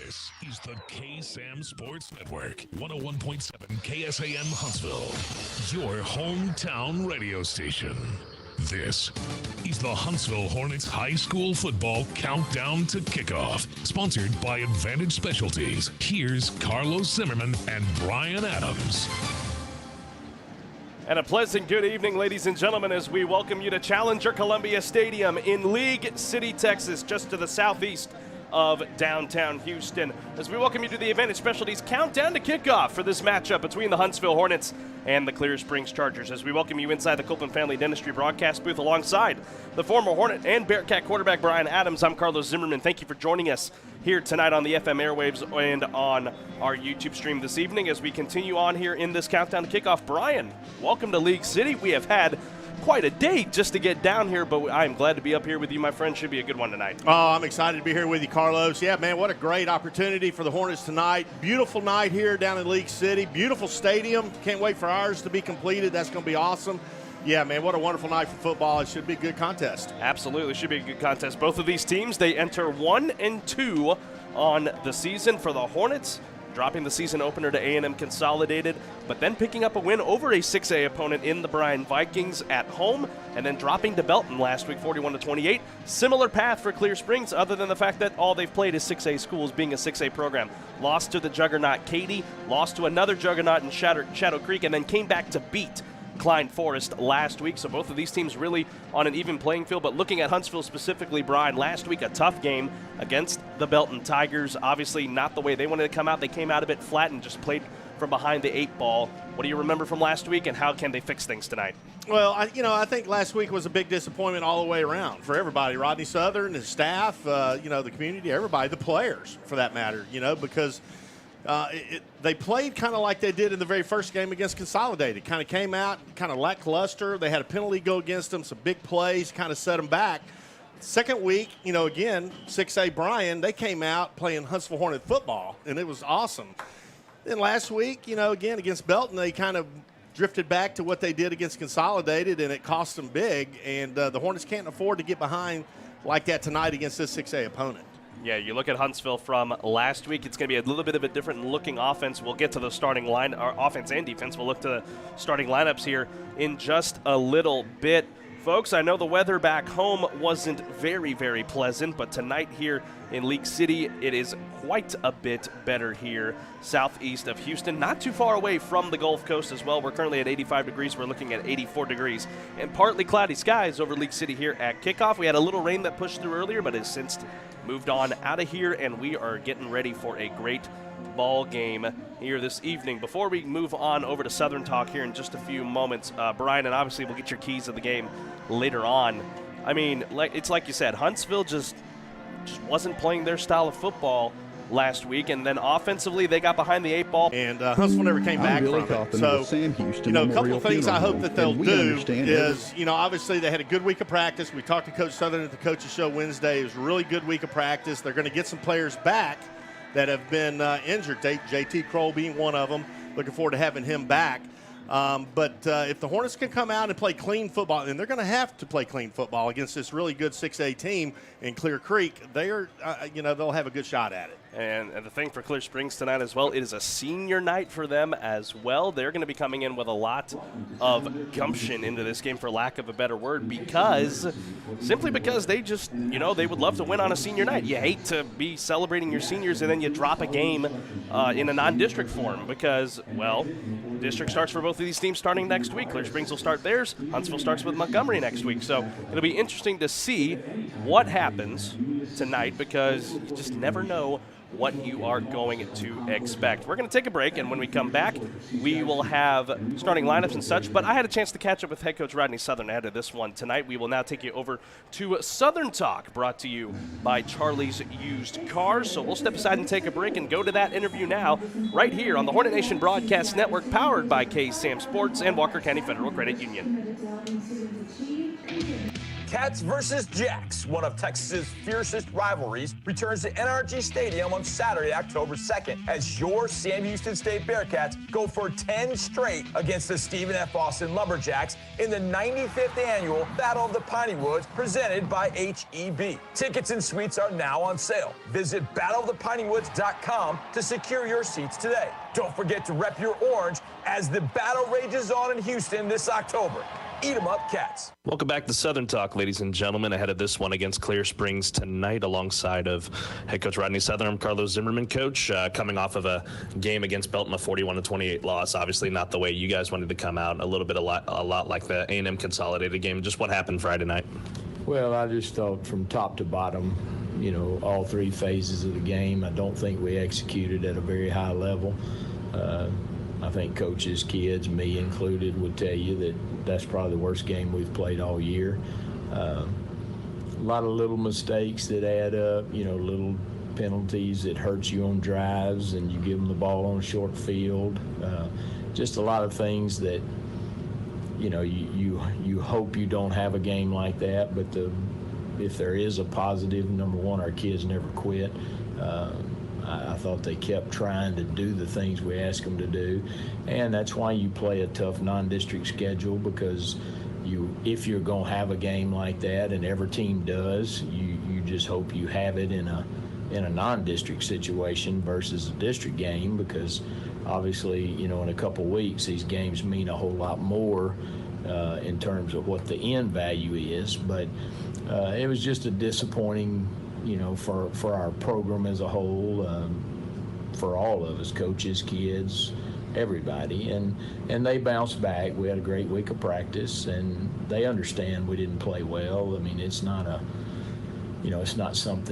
This is the K-Sam Sports Network, 101.7 KSAM Huntsville, your hometown radio station. This is the Huntsville Hornets High School Football Countdown to Kickoff, sponsored by Advantage Specialties. Here's Carlos Zimmerman and Brian Adams. And a pleasant good evening, ladies and gentlemen, as we welcome you to Challenger Columbia Stadium in League City, Texas, just to the southeast of downtown Houston, as we welcome you to the Advantage Specialties Countdown to Kickoff for this matchup between the Huntsville Hornets and the Clear Springs Chargers, as we welcome you inside the Copeland Family Dentistry broadcast booth alongside the former Hornet and Bearcat quarterback Brian Adams. I'm Carlos Zimmerman. Thank you for joining us here tonight on the FM airwaves and on our YouTube stream this evening as we continue on here in this Countdown to Kickoff. Brian, welcome to League City. We have had quite a day just to get down here, but I'm glad to be up here with you, my friend. Should be a good one tonight. Oh, I'm excited to be here with you, Carlos. Yeah, man, what a great opportunity for the Hornets tonight. Beautiful night here down in League City. Beautiful stadium. Can't wait for ours to be completed. That's going to be awesome. Yeah, man, what a wonderful night for football. It should be a good contest. Absolutely, should be a good contest. Both of these teams, they enter 1-2 on the season. For the Hornets, dropping the season opener to A&M Consolidated, but then picking up a win over a 6A opponent in the Bryan Vikings at home, and then dropping to Belton last week, 41-28. Similar path for Clear Springs, other than the fact that all they've played is 6A schools, being a 6A program. Lost to the juggernaut Katy, lost to another juggernaut in Shadow Creek, and then came back to beat Klein Forest last week. So both of these teams really on an even playing field. But looking at Huntsville specifically, Brian, last week a tough game against the Belton Tigers. Obviously not the way they wanted to come out. They came out a bit flat and just played from behind the 8-ball. What do you remember from last week, and how can they fix things tonight? Well, I think last week was a big disappointment all the way around for everybody. Rodney Southern, his staff, the community, everybody, the players for that matter, because they played kind of like they did in the very first game against Consolidated. Kind of came out kind of lackluster. They had a penalty go against them, some big plays, kind of set them back. Second week, again, 6A Bryan, they came out playing Huntsville Hornet football, and it was awesome. Then last week, again, against Belton, they kind of drifted back to what they did against Consolidated, and it cost them big. And the Hornets can't afford to get behind like that tonight against this 6A opponent. Yeah, you look at Huntsville from last week, it's going to be a little bit of a different looking offense. We'll get to the starting line, our offense and defense. We'll look to the starting lineups here in just a little bit. Folks, I know the weather back home wasn't very, very pleasant, but tonight here in League City, it is quite a bit better here southeast of Houston, not too far away from the Gulf Coast as well. We're currently at 85 degrees. We're looking at 84 degrees and partly cloudy skies over League City here at kickoff. We had a little rain that pushed through earlier, but has since moved on out of here, and we are getting ready for a great ball game here this evening. Before we move on over to Southern Talk here in just a few moments, Brian, and obviously we'll get your keys of the game later on. I mean, it's like you said, Huntsville just wasn't playing their style of football last week, and then offensively they got behind the 8-ball. And Huntsville never came back from it. So, a couple of things I hope that they'll do is, obviously they had a good week of practice. We talked to Coach Southern at the coaches show Wednesday. It was a really good week of practice. They're going to get some players back that have been injured, JT Kroll being one of them. Looking forward to having him back. But if the Hornets can come out and play clean football, and they're going to have to play clean football against this really good 6A team in Clear Creek, they'll have a good shot at it. And the thing for Clear Springs tonight as well, it is a senior night for them as well. They're going to be coming in with a lot of gumption into this game, for lack of a better word, simply because they just, they would love to win on a senior night. You hate to be celebrating your seniors and then you drop a game in a non-district form because, well, district starts for both of these teams starting next week. Clear Springs will start theirs. Huntsville starts with Montgomery next week. So it'll be interesting to see what happens tonight because you just never know what you are going to expect. We're going to take a break, and when we come back, we will have starting lineups and such, but I had a chance to catch up with head coach Rodney Southern ahead of this one tonight. We will now take you over to Southern Talk, brought to you by Charlie's Used Cars. So we'll step aside and take a break and go to that interview now, right here on the Hornet Nation Broadcast Network, powered by K-Sam Sports and Walker County Federal Credit Union. Cats versus Jacks, one of Texas's fiercest rivalries, returns to NRG Stadium on Saturday, October 2nd, as your Sam Houston State Bearcats go for 10 straight against the Stephen F. Austin Lumberjacks in the 95th annual Battle of the Piney Woods, presented by HEB. Tickets and suites are now on sale. Visit battleofthepinywoods.com to secure your seats today. Don't forget to rep your orange as the battle rages on in Houston this October. Eat 'em up, Cats. Welcome back to Southern Talk, ladies and gentlemen. Ahead of this one against Clear Springs tonight, alongside of head coach Rodney Southern, I'm Carlos Zimmerman, coach, coming off of a game against Belton, a 41-28 loss. Obviously not the way you guys wanted to come out. A lot like the A&M Consolidated game. Just what happened Friday night? Well, I just thought from top to bottom, all three phases of the game, I don't think we executed at a very high level. I think coaches, kids, me included, would tell you that that's probably the worst game we've played all year. A lot of little mistakes that add up, little penalties that hurt you on drives, and you give them the ball on a short field. Just a lot of things that, you hope you don't have a game like that, but if there is a positive, number one, our kids never quit. I thought they kept trying to do the things we asked them to do, and that's why you play a tough non-district schedule, because if you're going to have a game like that, and every team does, you just hope you have it in a non-district situation versus a district game, because obviously, in a couple weeks, these games mean a whole lot more in terms of what the end value is. But it was just a disappointing, for our program as a whole, for all of us, coaches, kids, everybody. And they bounced back. We had a great week of practice, and they understand we didn't play well. I mean, it's not something